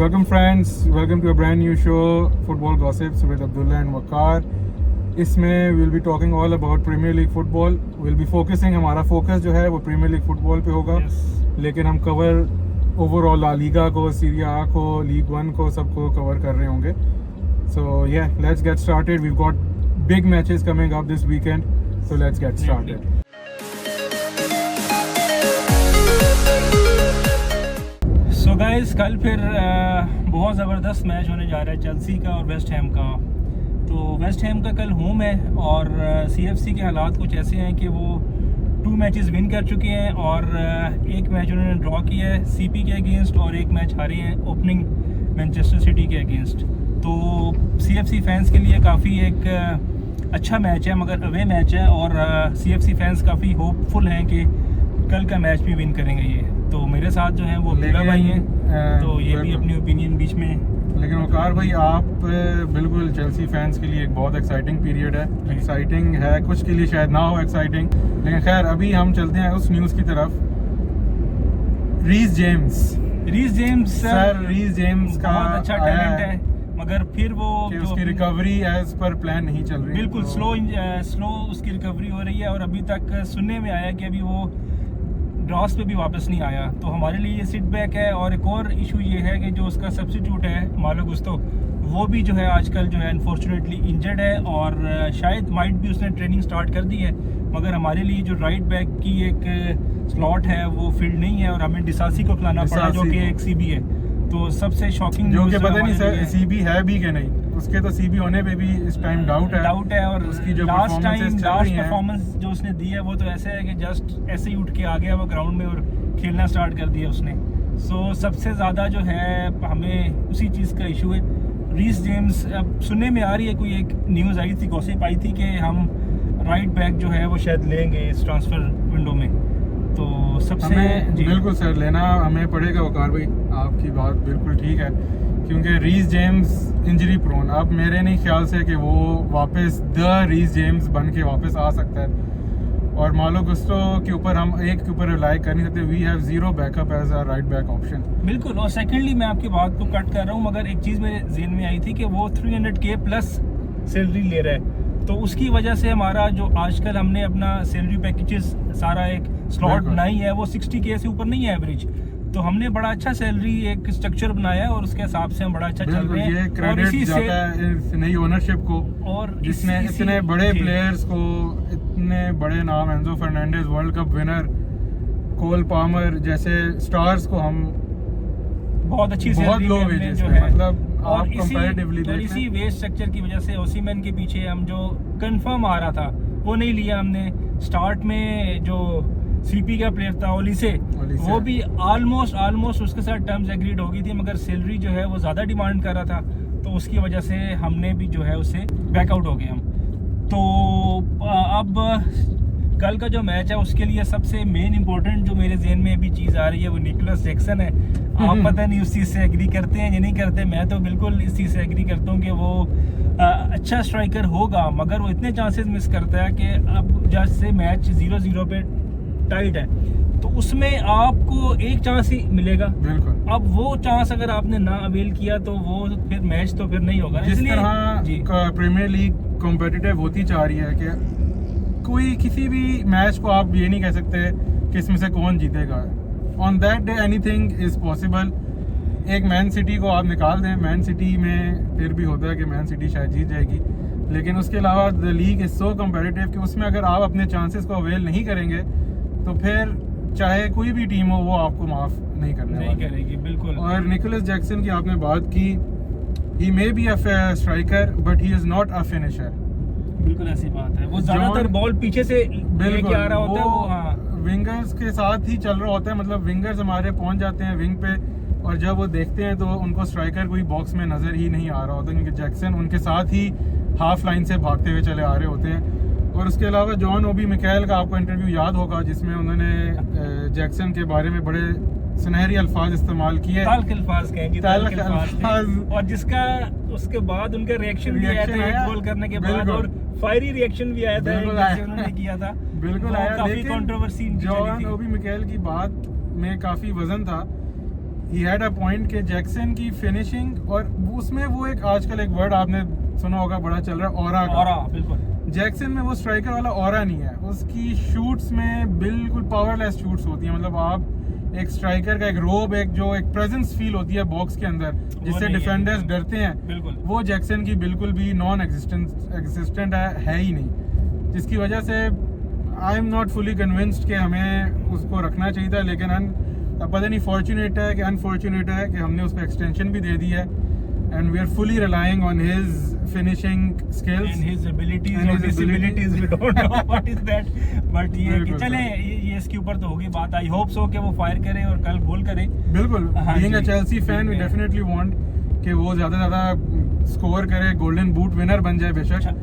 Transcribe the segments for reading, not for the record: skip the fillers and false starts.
Welcome friends, welcome to a brand new show, Football Gossips with Abdullah and Waqar. इसमें we'll be talking all about Premier League football. We'll be focusing, हमारा focus जो है वो Premier League football पे होगा. लेकिन हम cover overall La Liga को, Serie A को, League One को सबको cover कर रहे होंगे. So yeah, let's get started. We've got big matches coming up this weekend. So let's get started. So guys कल फिर बहुत ज़बरदस्त मैच होने जा रहा है चेल्सी का और वेस्ट हैम का। तो वेस्ट हैम का कल होम है और सीएफसी के हालात कुछ ऐसे हैं कि वो 2 मैचेस विन कर चुके हैं और एक मैच उन्होंने ड्रॉ किया है सीपी के अगेंस्ट और एक मैच हारे हैं ओपनिंग मैनचेस्टर सिटी के अगेंस्ट। तो सीएफसी फैंस के लिए काफ़ी एक अच्छा मैच है, मगर अवे मैच है और सीएफसी फैंस काफ़ी होपफुल हैं कि कल का मैच भी विन करेंगे ये। तो मेरे साथ जो हैं वो अब्दुल्ला भाई हैं, तो ये भी अपनी ओपिनियन बीच में। लेकिन वकार भाई आप बिल्कुल चेल्सी फैंस के लिए एक बहुत एक्साइटिंग पीरियड है। एक्साइटिंग है, कुछ के लिए शायद ना हो एक्साइटिंग, लेकिन खैर अभी हम चलते हैं उस न्यूज़ की तरफ। रीस जेम्स का बहुत अच्छा टैलेंट है, मगर फिर वो उसकी रिकवरी एज पर प्लान नहीं चल रही, बिल्कुल स्लो उसकी रिकवरी हो रही है और अभी तक सुनने में आया कि अभी वो ड्रॉस पे भी वापस नहीं आया। तो हमारे लिए ये सिट बैक है। और एक और इशू ये है कि जो उसका सब्स्टिट्यूट है मालो गुस्तो, वो भी जो है आजकल जो है अनफॉर्चुनेटली इंजर्ड है और शायद माइट भी उसने ट्रेनिंग स्टार्ट कर दी है, मगर हमारे लिए जो राइट बैक की एक स्लॉट है वो फील्ड नहीं है और हमें डिसासी को खिलाना पड़ा जो कि एक सीबी है। तो सबसे शॉकिंग जो कि पता नहीं सर सीबी है भी कि नहीं, उसके तो सीबी होने पे भी इस टाइम डाउट है और उसकी जो लास्ट परफॉर्मेंस जो उसने दी है वो तो ऐसे है कि जस्ट ऐसे ही उठ के आ गया वो ग्राउंड में और खेलना स्टार्ट कर दिया उसने। सो सबसे ज़्यादा जो है हमें उसी चीज़ का इशू है। रीस जेम्स, अब सुनने में आ रही है, कोई एक न्यूज़ आई थी, गॉसिप आई थी कि हम राइट बैक जो है वो शायद लेंगे इस ट्रांसफ़र विंडो में। तो सबसे बिल्कुल सर लेना हमें पड़ेगा वकार भाई, आपकी बात बिल्कुल ठीक है, क्योंकि रीस जेम्स इंजरी प्रोन, अब मेरे नहीं ख्याल से कि वो वापस द रीस जेम्स बन के वापस आ सकता है। और मालो गुस्टो के ऊपर हम एक के ऊपर रिलाई कर नहीं सकते। We have zero backup as a right back option. बिल्कुल। और सेकेंडली मैं आपकी बात को कट कर रहा हूँ, मगर एक चीज़ मेरे जहन में आई थी कि वो 300K प्लस सैलरी ले रहा है, तो उसकी वजह से हमारा जो आजकल हमने अपना सैलरी पैकेजेस सारा एक स्लॉट बनाई है वो 60K से ऊपर नहीं है एवरेज। तो हमने बड़ा अच्छा सैलरी एक स्ट्रक्चर बनाया है और उसके हिसाब से हम बड़ा अच्छा चल रहे हैं। ये क्रेडिट जाता है इस नई ओनरशिप को, और जिसने इतने बड़े प्लेयर्स को, इतने बड़े नाम Enzo Fernandez world cup winner, Cole Palmer जैसे स्टार्स को हम बहुत अच्छी बहुत लो वेजेस जो है, है मतलब आप कंपैरेटिवली देखें, इसी वेज स्ट्रक्चर की वजह से ओसीमैन के पीछे हम जो कंफर्म आ रहा था वो नहीं लिया हमने। स्टार्ट में जो सीपी का प्लेयर था ओलिसे, वो भी ऑलमोस्ट उसके साथ टर्म्स एग्रीड हो गई थी, मगर सैलरी जो है वो ज़्यादा डिमांड कर रहा था, तो उसकी वजह से हमने भी जो है उससे बैकआउट हो गए हम। तो अब कल का जो मैच है उसके लिए सबसे मेन इंपॉर्टेंट जो मेरे जहन में अभी चीज़ आ रही है वो निकोलस जैक्सन है। आप पता नहीं उस चीज़ से एग्री करते हैं या नहीं करते, मैं तो बिल्कुल इस चीज़ से एग्री करता हूँ कि वो अच्छा स्ट्राइकर होगा, मगर वो इतने चांसेस मिस करता है कि अब जैसे मैच 0-0 पे टाइट है तो उसमें आपको एक चांस ही मिलेगा। बिल्कुल। अब वो चांस अगर आपने ना अवेल किया तो वो फिर मैच तो फिर नहीं होगा। जिस तरह प्रीमियर लीग कॉम्पिटिटिव होती जा रही है कि कोई किसी भी मैच को आप ये नहीं कह सकते कि इसमें से कौन जीतेगा। On that day anything is possible. एक मैन सिटी को आप निकाल दें, मैन सिटी में फिर भी होता है कि मैन सिटी शायद जीत जाएगी, लेकिन उसके अलावा the league is so competitive कि उसमें अगर आप अपने चांसेस को अवेल नहीं करेंगे तो फिर चाहे कोई भी टीम हो वो आपको माफ़ नहीं करेगी। बिल्कुल। और निकोलस जैक्सन की आपने बात की, he may be a striker but he is not a finisher. बिल्कुल ऐसी बात है, वो ज़्यादातर बॉल पीछे से लेके आ रहा होता है, वो विंगर्स के साथ ही चल रहा होता है, मतलब विंगर्स हमारे पहुंच जाते हैं विंग पे और जब वो देखते हैं तो उनको स्ट्राइकर कोई बॉक्स में नज़र ही नहीं आ रहा होता, क्योंकि जैक्सन उनके साथ ही हाफ लाइन से भागते हुए चले आ रहे होते हैं। और उसके अलावा जॉन ओबी मिकेल का आपको इंटरव्यू याद होगा जिसमें उन्होंने जैक्सन के बारे में बड़े सुनहरी अल्फाज इस्तेमाल किए, और जिसका उसके बाद उनका रिएक्शन भी आया था एक गोल करने के बाद, और फायरी रिएक्शन भी आया था जैसे उन्होंने किया था। बिल्कुल आया, काफी कंट्रोवर्सी जॉन ओबी मिकेल की बात में काफी वजन था। ही हैड अ पॉइंट कि जैक्सन की फिनिशिंग, और उसमें वो एक आजकल एक वर्ड आपने सुना होगा बड़ा चल रहा है, ऑरा का। ऑरा, बिल्कुल। जैक्सन में वो स्ट्राइकर वाला ऑरा नहीं है, उसकी शूट्स में बिल्कुल पावरलेस शूट्स होती हैं। मतलब आप एक स्ट्राइकर का एक रोब, एक जो एक प्रेजेंस फील होती है बॉक्स के अंदर जिससे डिफेंडर्स डरते हैं, बिल्कुल वो जैक्सन की बिल्कुल भी नॉन एग्जिस्टेंट है ही नहीं, जिसकी वजह से I am not fully convinced कि हमें उसको रखना चाहिए था। लेकिन पता नहीं फॉर्चुनेट है कि अनफॉर्चुनेट है कि हमने उसको एक्सटेंशन भी दे दी है, and we are fully relying on his finishing skills and his abilities or disabilities, we don't know what is that, but ये कि चले ये इसके ऊपर तो होगी बात। आई होप सो कि वो फायर करे और कल गोल करे। बिल्कुल, being a Chelsea fan we ठीक है। डेफिनेटली वांट कि वो ज़्यादा स्कोर करे, गोल्डन बूट विनर बन जाए बेशक, अच्छा।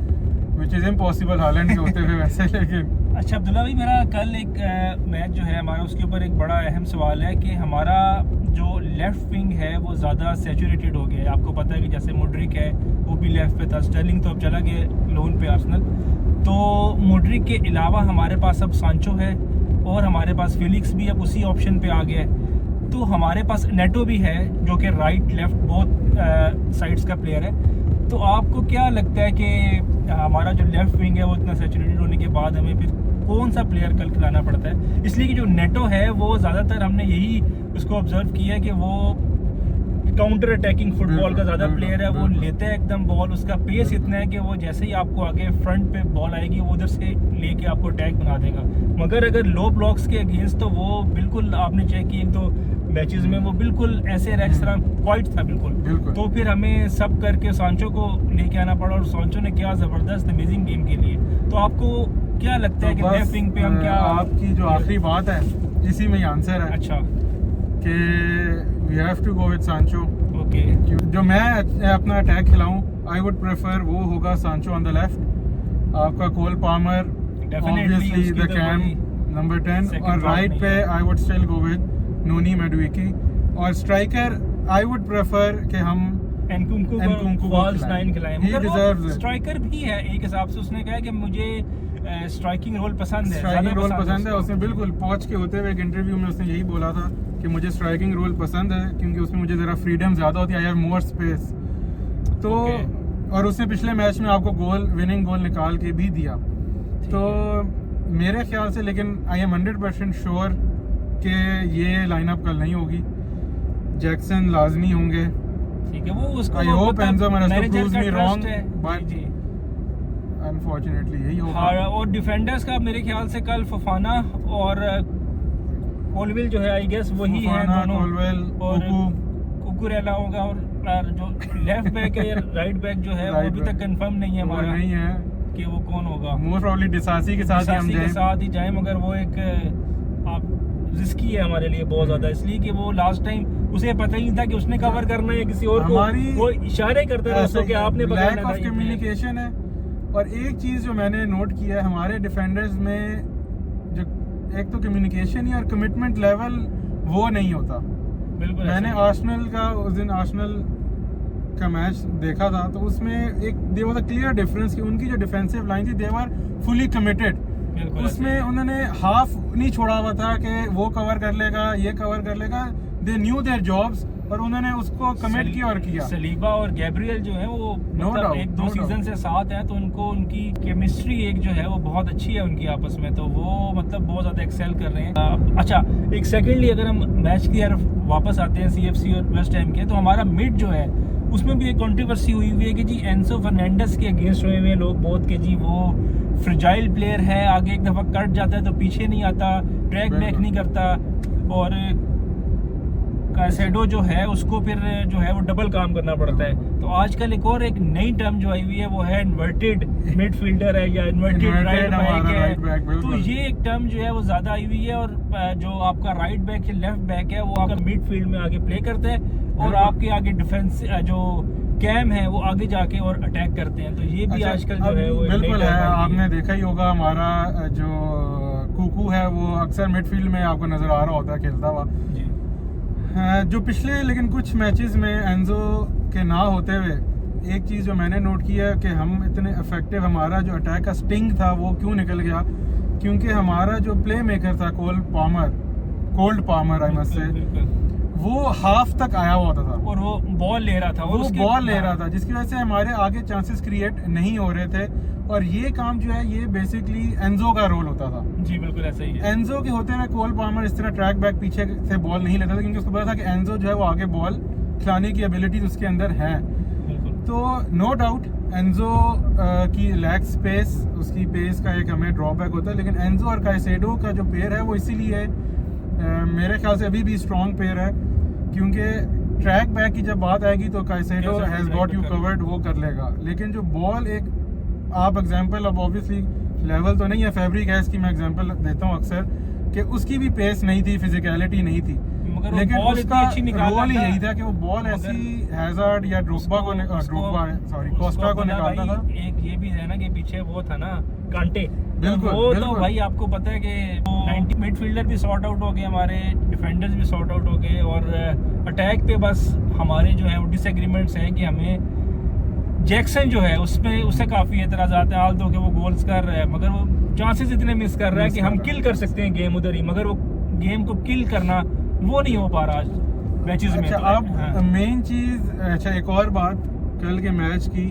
विच इज़ इम्पॉसिबल हालैंड के होते हुए वैसे। लेकिन अच्छा अब्दुल्ला भाई, मेरा कल एक मैच जो है हमारा, उसके ऊपर एक बड़ा अहम सवाल है कि हमारा जो लेफ्ट विंग है वो ज़्यादा सैचुरेटेड हो गया है। आपको पता है कि जैसे मोड्रिक है वो भी लेफ्ट पे था, स्टर्लिंग तो अब चला गया लोन पे आर्सेनल, तो मोड्रिक के अलावा हमारे पास अब सांचो है और हमारे पास फिलिक्स भी अब उसी ऑप्शन पे आ गया है। तो हमारे पास नेटो भी है जो कि राइट लेफ्ट बोथ साइड्स का प्लेयर है। तो आपको क्या लगता है कि हमारा जो लेफ्ट विंग है वो इतना सैचुरेटेड होने के बाद हमें फिर कौन सा प्लेयर कल खिलाना पड़ता है? इसलिए कि जो नेटो है वो ज़्यादातर हमने यही उसको ऑब्जर्व किया है कि वो काउंटर अटैकिंग फुटबॉल का ज़्यादा प्लेयर है। वो लेता है एकदम बॉल, उसका पेस इतना है कि वो जैसे ही आपको आगे फ्रंट पे बॉल आएगी वो उधर से लेके आपको अटैक बना देगा। मगर अगर लो ब्लॉक्स के अगेंस्ट तो वो बिल्कुल, आपने चेक किया तो मैचेस में वो बिल्कुल ऐसे रहा जिस तरह क्वाइट था बिल्कुल। तो फिर हमें सब करके सांचो को लेके आना पड़ा, और सांचो ने क्या ज़बरदस्त अमेजिंग गेम के लिए। तो आपको क्या लगता है कि लेफ्ट विंग पे हम क्या, आपकी जो आखिरी बात है इसी में ही आंसर है। अच्छा कि we have to go with Sancho. Okay, जो मैं अपना अटैक खिलाऊं, आई वुड प्रेफर वो होगा सांचो ऑन द लेफ्ट, आपका Cole Palmer obviously the CAM number 10, और राइट पे I would still go with Noni Madueke, और स्ट्राइकर आई वुड प्रेफर कि हम एनकुंकू को फॉल्स नाइन खिलाएं। He deserves it. स्ट्राइकर भी है एक हिसाब से, उसने कहा कि मुझे स्ट्राइकिंग रोल पसंद है, स्ट्राइकिंग रोल पसंद है। उसको। उसने बिल्कुल पहुंच के होते हुए एक इंटरव्यू में उसने यही बोला था कि मुझे स्ट्राइकिंग रोल पसंद है क्योंकि उसमें मुझे ज़रा फ्रीडम ज़्यादा होती है, आई हैव मोर स्पेस। तो और उसने पिछले मैच में आपको विनिंग गोल निकाल के भी दिया। तो मेरे ख्याल से, लेकिन आई एम 100% श्योर कि ये लाइनअप कल नहीं होगी, जैक्सन लाजमी होंगे। ठीक है, वो उसको I hope Enzo Maresca manager proves का me trust wrong, है। but जी, अनफॉर्चुनेटली यही होगा। हाँ, और डिफेंडर्स का मेरे ख्याल से कल फफाना और कोलविल जो है, आई गेस वही है फफाना, दोनों, कोलवेल, और कुकू। कुकुरेला होगा, और जो लेफ्ट बैक है या राइट बैक जो है वो Right अभी back। तक कंफर्म नहीं है वो हमारा नहीं है, कि वो कौन होगा। मोस्ट प्रॉब्ली डिसासी के साथ ही हम सासी के जाएं। साथ ही जाए, मगर वो एक रिस्की है हमारे लिए बहुत ज्यादा, इसलिए कि वो लास्ट टाइम उसे पता ही नहीं था कि उसने कवर करना है किसी और को, हमारी वो इशारे करता था उसको कि आपने लैक पकड़ना ऑफ था ये player। कम्युनिकेशन है। और एक चीज़ जो मैंने नोट किया है हमारे डिफेंडर्स में, जो एक तो कम्युनिकेशन ही और कमिटमेंट लेवल वो नहीं होता। बिल्कुल मैंने ऐसा ही। आर्सेनल का उस दिन आर्सेनल का मैच देखा था, तो उसमें एक they was a clear difference कि उनकी जो डिफेंसिव लाइन थी दे वर फुली कमिटेड। बिल्कुल उसमें ऐसा ही। उन्होंने हाफ नहीं छोड़ा हुआ था कि वो कवर कर लेगा, ये कवर कर लेगा। दे न्यू देयर जॉब्स, और उन्होंने उसको कमिट किया और किया। सलीबा और गैब्रियल जो है वो मतलब doubt, एक दो no सीजन doubt। से साथ हैं, तो उनको उनकी केमिस्ट्री एक जो है वो बहुत अच्छी है उनकी आपस में, तो वो मतलब बहुत ज़्यादा एक्सेल कर रहे हैं। अच्छा, एक सेकेंडली अगर हम मैच की तरफ वापस आते हैं CFC और वेस्ट हैम के, तो हमारा मिड जो है उसमें भी एक कंट्रोवर्सी हुई है कि जी एंसो फर्नांडिस के अगेंस्ट हुए हुए लोग बहुत कि जी वो फ्रिजाइल प्लेयर है, आगे एक दफ़ा कट जाता है तो पीछे नहीं आता, ट्रैक बैक नहीं करता, और कैसेडो जो है उसको फिर जो है वो डबल काम करना पड़ता है। तो आजकल एक नई टर्म जो आई हुई है वो है इन्वर्टेड मिडफील्डर है या इन्वर्टेड राइट बैक है। तो ये एक टर्म जो है वो ज़्यादा आई हुई है, और जो आपका राइट बैक या लेफ्ट बैक है वो आपका मिडफील्ड में आगे प्ले करते हैं, और आपके आगे डिफेंस जो कैम है वो आगे जाके और अटैक करते हैं। तो ये भी आजकल जो है वो बिल्कुल है। आपने देखा ही होगा हमारा जो कुकू है वो अक्सर मिडफील्ड में आपको नजर आ रहा होता है खेलता हुआ। जो पिछले लेकिन कुछ मैचेस में एंजो के ना होते हुए एक चीज़ जो मैंने नोट किया कि हम इतने इफेक्टिव, हमारा जो अटैक का स्टिंग था वो क्यों निकल गया, क्योंकि हमारा जो प्ले मेकर था Cole Palmer I must say, वो हाफ तक आया हुआ होता था और वो बॉल ले रहा था और वो उसके बॉल ले रहा था, जिसकी वजह से हमारे आगे चांसेस क्रिएट नहीं हो रहे थे। और ये काम जो है ये बेसिकली एंजो का रोल होता था। जी बिल्कुल ऐसा ही है। एंजो के होते हुए कोल पाल्मर इस तरह ट्रैक बैक पीछे से बॉल नहीं लेता था, क्योंकि उसको पता था कि एंजो जो है वो आगे बॉल खिलाने की एबिलिटीज उसके अंदर है। बिल्कुल। तो नो डाउट एंजो की लैग स्पेस, उसकी पेस का एक हमें ड्रॉबैक होता है, लेकिन एंजो और काइसेडो का जो पेयर है वो इसीलिए मेरे ख्याल से अभी भी स्ट्रॉन्ग पेयर है, क्योंकि ट्रैक बैक की जब बात आएगी तो Caicedo has got you covered, वो कर लेगा। लेकिन जो बॉल एक आप एग्जांपल, अब ऑब्वियसली लेवल तो नहीं है, फैब्रिगैस की मैं एग्जांपल देता हूँ अक्सर, कि उसकी भी पेस नहीं थी, फिजिकलिटी नहीं थी, लेकिन उसका रोल ही यही था कि वो बॉल ऐसी हैजार्ड या ड्रोग्बा को कोस्टा को निकालता था। एक ये भी है ना कि पीछे वो था ना कांटे, बिल्कुल, वो बिल्कुल। तो भाई आपको पता है कि 90 मिडफील्डर भी सॉर्ट आउट हो गए, हमारे डिफेंडर्स भी सॉर्ट आउट हो गए, और अटैक पे बस हमारे जो है वो डिसएग्रीमेंट्स हैं कि हमें जैक्सन जो है उसमें उससे काफ़ी एतराज़ात हैं। आल्दो के वो गोल्स कर रहा है, मगर वो चांसेस इतने मिस कर रहा है कि हम किल कर सकते हैं गेम उधर ही, मगर वो गेम को किल करना वो नहीं हो पा रहा आज मैचेस में। अच्छा, अब मेन चीज़, अच्छा एक और बात कल के मैच की,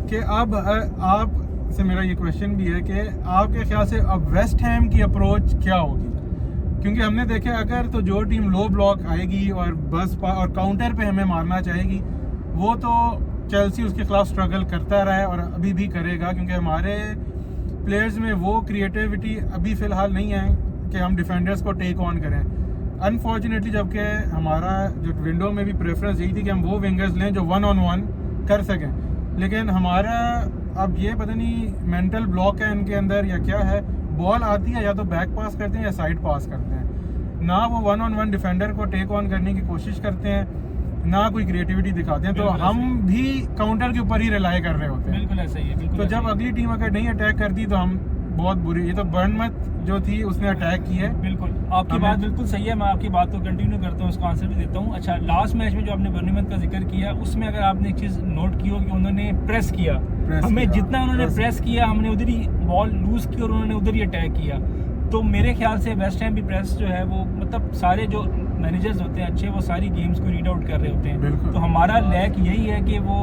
कि अब आप से मेरा ये क्वेश्चन भी है कि आपके ख्याल से अब वेस्ट हैम की अप्रोच क्या होगी? क्योंकि हमने देखा अगर तो जो टीम लो ब्लॉक आएगी और और काउंटर पे हमें मारना चाहेगी, वो तो चेल्सी उसके खिलाफ स्ट्रगल करता रहा है और अभी भी करेगा, क्योंकि हमारे प्लेयर्स में वो क्रिएटिविटी अभी फ़िलहाल नहीं है कि हम डिफेंडर्स को टेक ऑन करें। अनफॉर्चुनेटली, जबकि हमारा जो विंडो में भी प्रेफरेंस यही थी कि हम वो विंगर्स लें जो 1-on-1 कर सकें, लेकिन हमारा अब ये पता नहीं मेंटल ब्लॉक है इनके अंदर या क्या है, बॉल आती है या तो बैक पास करते हैं या साइड पास करते हैं, ना वो 1-on-1 डिफेंडर को टेक ऑन करने की कोशिश करते हैं, ना कोई क्रिएटिविटी दिखाते हैं। तो हम भी काउंटर के ऊपर ही रिलाई कर रहे होते हैं। बिल्कुल ऐसा ही है, बिल्कुल। तो जब अगली टीम अगर नहीं अटैक करती तो हम बहुत बुरी, ये तो बर्नमथ जो थी उसने अटैक की है। बिल्कुल, आपकी बात बिल्कुल सही है, मैं आपकी बात को कंटिन्यू करता हूँ, उसका आंसर भी देता हूँ। अच्छा, लास्ट मैच में जो आपने बर्नमथ का जिक्र किया, उसमें अगर आपने एक चीज़ नोट की हो कि उन्होंने प्रेस किया, हमें जितना उन्होंने प्रेस किया हमने उधर ही बॉल लूज की और उन्होंने उधर ही अटैक किया। तो मेरे ख्याल से वेस्ट हैम भी प्रेस जो है वो, मतलब सारे जो मैनेजर्स होते हैं अच्छे, वो सारी गेम्स को रीड आउट कर रहे होते हैं। तो हमारा लैक यही है कि वो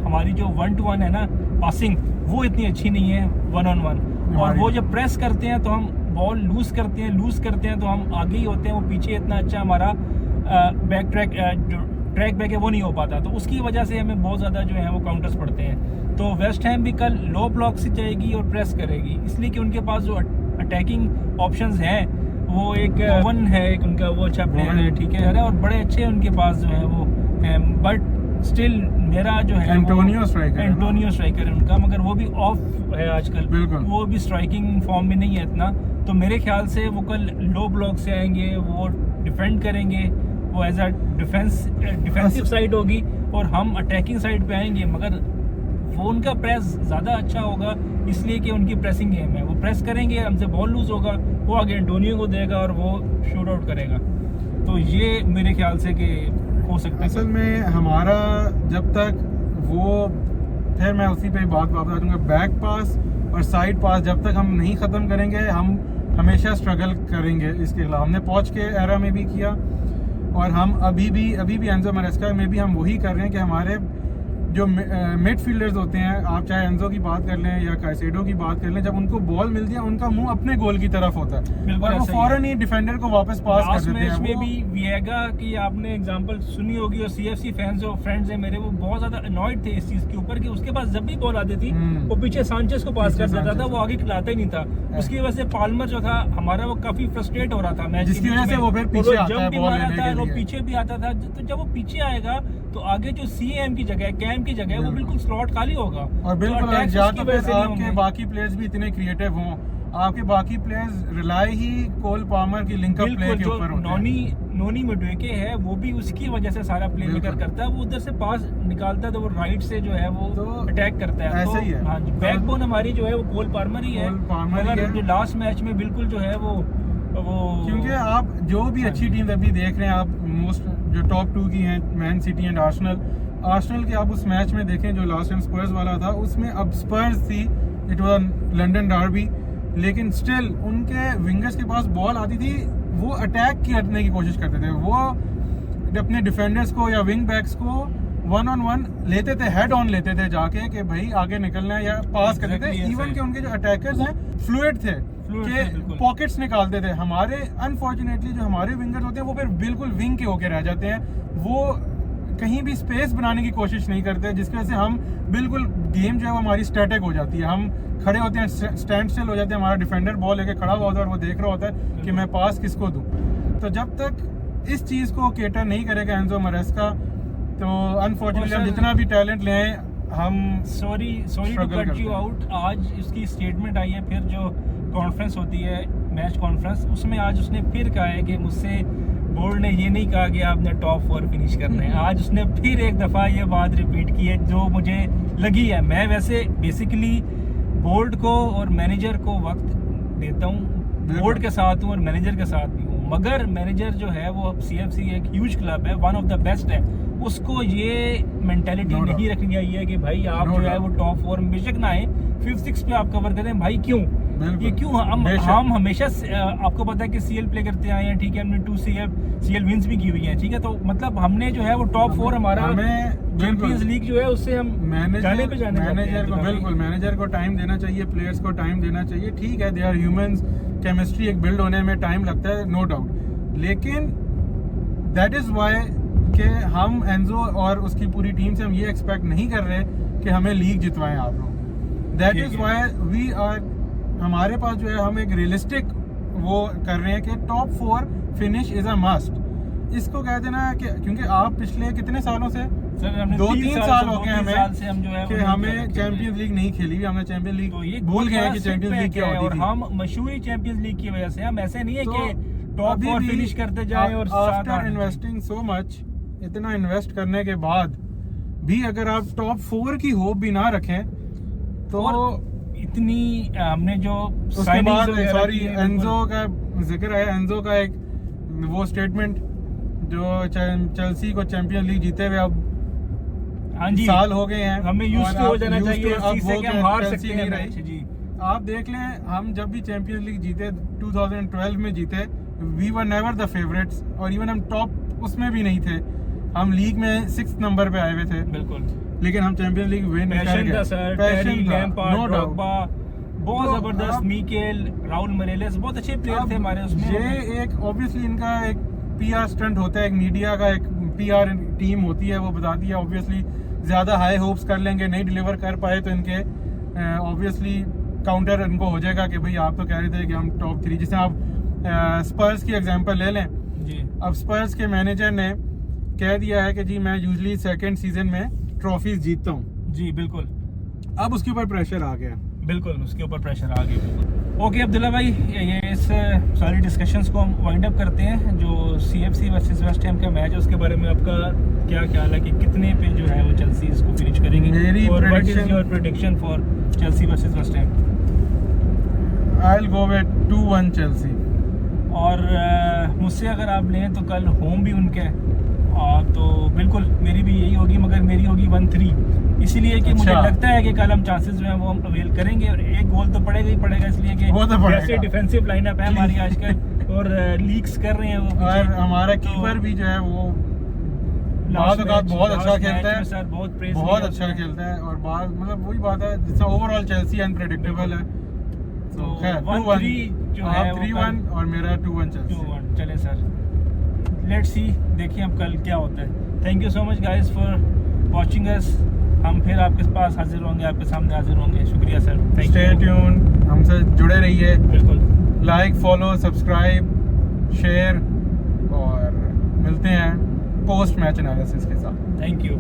हमारी जो 1-to-1 है ना पासिंग, वो इतनी अच्छी नहीं है 1-on-1, और वो जब प्रेस करते हैं तो हम बॉल लूज करते हैं तो हम आगे ही होते हैं, वो पीछे इतना अच्छा हमारा बैक ट्रैक बैक है वो नहीं हो पाता, तो उसकी वजह से हमें बहुत ज़्यादा जो है वो काउंटर्स पड़ते हैं। तो वेस्ट हैम भी कल लो ब्लॉक से जाएगी और प्रेस करेगी, इसलिए कि उनके पास जो अटैकिंग ऑप्शंस हैं वो एक वन है, एक उनका वो अच्छा प्लेयर है, ठीक है, और बड़े अच्छे उनके पास जो है वो हैं, बट स्टिल मेरा जो है एंटोनियो स्ट्राइकर है उनका, मगर वो भी ऑफ है आजकल, वो भी स्ट्राइकिंग फॉर्म में नहीं है इतना। तो मेरे ख्याल से वो कल लो ब्लॉक से आएंगे, वो डिफेंड करेंगे, वो एज अ डिफेंसिव साइड होगी, और हम अटैकिंग साइड पे आएंगे, मगर वो उनका प्रेस ज़्यादा अच्छा होगा, इसलिए कि उनकी प्रेसिंग गेम है, वो प्रेस करेंगे, हमसे बॉल लूज होगा, वो आगे एंटोनियो को देगा और वो शूट आउट करेगा। तो ये मेरे ख्याल से कि हो सकता है। असल में हमारा जब तक वो, फिर मैं उसी पे बात बता दूंगा, बैक पास और साइड पास जब तक हम नहीं ख़त्म करेंगे हम हमेशा स्ट्रगल करेंगे इसके खिलाफ। हमने पहुँच के एरा में भी किया, और हम अभी भी एंजो मैरेस्का में भी हम वही कर रहे हैं कि हमारे जो मिडफील्डर्स होते हैं, आप चाहे एंजो की बात कर लें या काइसेडो की बात कर लें, जब उनको बॉल मिलती है उनका मुंह अपने गोल की तरफ होता है और वो फौरन ही डिफेंडर को वापस पास कर देते हैं। मैच में भी विएगा की आपने एग्जांपल सुनी होगी, और सीएफसी फैंस जो फ्रेंड्स हैं मेरे, वो बहुत ज्यादा अनॉयड थे इस चीज के ऊपर कि उसके पास जब भी बॉल आती थी वो पीछे सांचेस को पास कर देता था, वो आगे खिलाता ही नहीं था। उसकी वजह से पाल्मर जो था हमारा, वो काफी फ्रस्ट्रेट हो रहा था मैच, जिसकी वजह से वो फिर पीछे आता है बॉल लेने के लिए, वो पीछे भी आता था। तो जब वो पीछे आएगा तो आगे जो सीएम की जगह, कैम की जगह, वो बिल्कुल स्लॉट खाली होगा, और बिल्कुल आपके बाकी प्लेयर्स भी इतने क्रिएटिव हों, आपके बाकी प्लेयर्स रिलाई ही कोल पाल्मर की लिंकअप प्ले के ऊपर होते हैं। नोनी मडुएके है, वो भी उसकी वजह से सारा प्ले मेकर करता है, वो उधर से पास निकालता है तो वो राइट से जो है वो अटैक करता है। ऐसे ही है, हाँ जी, बैकबोन हमारी जो है वो कोल पाल्मर ही है, मगर जो लास्ट मैच में बिल्कुल जो है वो क्योंकि आप जो भी अच्छी टीम अभी देख रहे हैं, आप मोस्ट जो टॉप 2 की हैं, मैन सिटी एंड आर्सेनल के आप उस मैच में देखें जो लास्ट टाइम स्पर्स वाला था, उसमें अब स्पर्स थी, इट वाज लंदन डर्बी, लेकिन स्टिल उनके विंगर्स के पास बॉल आती थी, वो अटैक करने की कोशिश करते थे, वो अपने डिफेंडर्स को या विंग बैक्स को 1-on-1 लेते थे, हेड ऑन लेते थे जाके कि भाई आगे निकलना है, या पास करते थे। इवन के उनके जो अटैकर्स हैं फ्लूइड थे कि पॉकेट्स निकालते थे। हमारे अनफॉर्चुनेटली जो हमारे विंगर्स होते हैं वो फिर बिल्कुल विंग के होके रह जाते हैं, वो कहीं भी स्पेस बनाने की कोशिश नहीं करते, जिसकी वजह से हम बिल्कुल गेम जो है वो हमारी स्टैटिक हो जाती है। हम खड़े होते हैं, स्टैंड स्टिल हो जाते हैं, हमारा डिफेंडर बॉल लेके खड़ा हुआ होता है और वो देख रहा होता है कि मैं पास किसको दूं। तो जब तक इस चीज़ को केटर नहीं करेगा एंजो मैरेस्का, तो अनफॉर्चुनेटली हम जितना भी टैलेंट ले आए हम sorry to cut you out, आज इसकी स्टेटमेंट आई है फिर जो कॉन्फ्रेंस होती है, मैच कॉन्फ्रेंस, उसमें आज उसने फिर कहा है कि मुझसे बोर्ड ने ये नहीं कहा कि आपने टॉप 4 फिनिश करना है। आज उसने फिर एक दफ़ा ये बात रिपीट की है जो मुझे लगी है। मैं वैसे बेसिकली बोर्ड को और मैनेजर को वक्त देता हूँ, बोर्ड के साथ हूँ और मैनेजर के साथ भी हूँ, मगर मैनेजर जो है वो अब CFC एक ह्यूज क्लब है, वन ऑफ द बेस्ट है, उसको ये मेंटालिटी नहीं रखनी चाहिए कि भाई आप जो है वो टॉप 4 में बेशक ना आए, 5-6 पे आप कवर करें। भाई क्यों ये क्यों हम हमेशा आपको पता है कि CL प्ले करते आए हैं, ठीक है, हमने 2 CL विंस भी की हुई हैं, ठीक है, तो मतलब हमने जो है वो टॉप 4 हमारा चैंपियंस लीग जो है उससे हम जाने पे जाने मैनेजर को बिल्कुल मैनेजर को टाइम देना चाहिए, प्लेयर्स को टाइम देना चाहिए। ठीक है, दे आर ह्यूमंस, केमिस्ट्री एक बिल्ड होने में टाइम लगता है, नो डाउट, लेकिन दैट इज व्हाई कि हम एंजो और उसकी पूरी टीम से हम ये एक्सपेक्ट नहीं कर रहे कि हमें लीग जितवाएं आप लोग। That is why we are, हमारे पास जो है हम एक रियलिस्टिक वो कर रहे हैं कि top 4 finish is a must. इसको कहते ना कि क्योंकि आप पिछले कितने सालों से 2-3 साल हो गए हमें कि हमें चैंपियंस लीग नहीं खेली, हमने चैंपियंस लीग भूल गए कि चैंपियंस लीग क्या होती थी। हम मशहूरी चैंपियंस लीग की वजह से, हम ऐसे नहीं है कि टॉप 4 फिनिश करते जाएं और आफ्टर इन्वेस्टिंग सो मच, इतना इन्वेस्ट करने के बाद भी अगर आप टॉप 4 की होप भी ना रखें तो इतनी हमने जो उसके बाद सॉरी एंजो का जिक्र है, एंजो का एक वो स्टेटमेंट जो चेल्सी को चैंपियंस लीग जीते हुए अब हाँ जी साल हो गए हैं, हमें यूज्ड हो जाना चाहिए अब से कि हम हार सकते हैं नहीं जी। आप देख लें, हम जब भी चैंपियंस लीग जीते 2012 में जीते, we were never the favourites, और इवन हम टॉप उसमें भी नहीं थे, हम लीग में 6th नंबर पे आए हुए थे बिल्कुल, लेकिन हम चैंपियंस लीग विन कर गए। पैशन था, नो डाउट, बहुत जबरदस्त, मिकेल, राउल मरेलेस, बहुत अच्छे प्लेयर थे हमारे उसमें। ये एक ऑब्वियसली इनका एक PR स्टंट होता है, एक मीडिया का एक PR टीम होती है, वो बताती है ऑब्वियसली ज़्यादा हाई होप्स कर लेंगे, नहीं डिलीवर कर पाए तो इनके ऑब्वियसली काउंटर इनको हो जाएगा कि भाई आप तो कह रहे थे कि हम टॉप 3, जिससे आप स्पर्स की एग्जांपल ले लें जी। अब स्पर्स के मैनेजर ने कह दिया है कि जी मैं यूजली सेकंड सीजन में ट्रॉफीज जीतता हूँ जी, बिल्कुल, अब उसके ऊपर प्रेशर आ गया, बिल्कुल उसके ऊपर प्रेशर आ गया। ओके अब्दुल्ला भाई, ये इस सारी डिस्कशंस को हम वाइंड अप करते हैं। जो CFC वर्सेस वेस्ट हैम का मैच है उसके बारे में आपका क्या ख्याल है कि कितने पे जो है वो चेल्सी इसको फिनिश करेंगे? मेरी और what is your prediction for Chelsea versus West Ham? I will go with 2-1 Chelsea. और मुझसे अगर आप लें तो कल होम भी उनके है, तो बिल्कुल मेरी भी यही होगी, मगर मेरी होगी 1-3, इसीलिए कि मुझे लगता है कि कल हम चांसेस जो है वो हम अवेल करेंगे और एक गोल तो पड़ेगा ही पड़ेगा, इसलिए कि जैसे डिफेंसिव लाइनअप है हमारी आजकल और लीक्स कर रहे हैं वो, और हमारा कीपर भी जो है वो बहुत अच्छा खेलता है सर, बहुत अच्छा खेलता है, और बात मतलब वही बात है जिससे ओवरऑल चेल्सी अनप्रेडिक्टेबल है। तो खैर 3-1 और मेरा 2-1 चेल्सी। चले सर, लेट्स सी, देखिए अब कल क्या होता है। Thank you so much guys for watching us, हम फिर आपके पास हाजिर होंगे, आपके सामने हाजिर होंगे। शुक्रिया sir, thank you. Stay tune, हमसे जुड़े रहिए, बिल्कुल, लाइक, फॉलो, सब्सक्राइब, शेयर, और मिलते हैं पोस्ट मैच एनालिसिस के साथ। Thank you.